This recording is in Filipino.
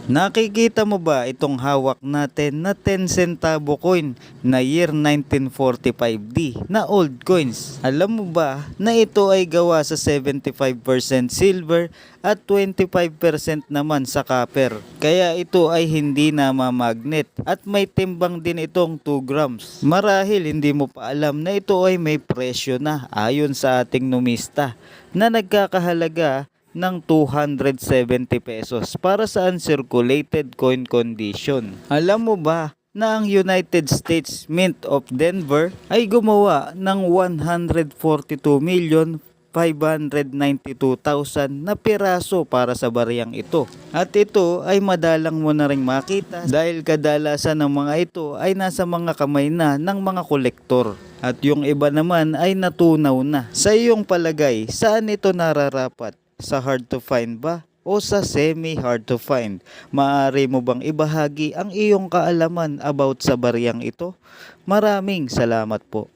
Nakikita mo ba itong hawak natin na 10 centavo coin na year 1945D na old coins? Alam mo ba na ito ay gawa sa 75% silver at 25% naman sa copper. Kaya ito ay hindi namamagnet at may timbang din itong 2 grams. Marahil hindi mo pa alam na ito ay may presyo na ayon sa ating numista na nagkakahalaga ng 270 pesos para sa uncirculated coin condition. Alam mo ba na ang United States Mint of Denver ay gumawa ng 142,592,000 na piraso para sa bariyang ito. At ito ay madalang mo na ring makita dahil kadalasan ng mga ito ay nasa mga kamay na ng mga kolektor. At yung iba naman ay natunaw na. Sa iyong palagay, saan ito nararapat? Sa hard to find ba o sa semi hard to find? Maaari mo bang ibahagi ang iyong kaalaman about sa bariyang ito? Maraming salamat po.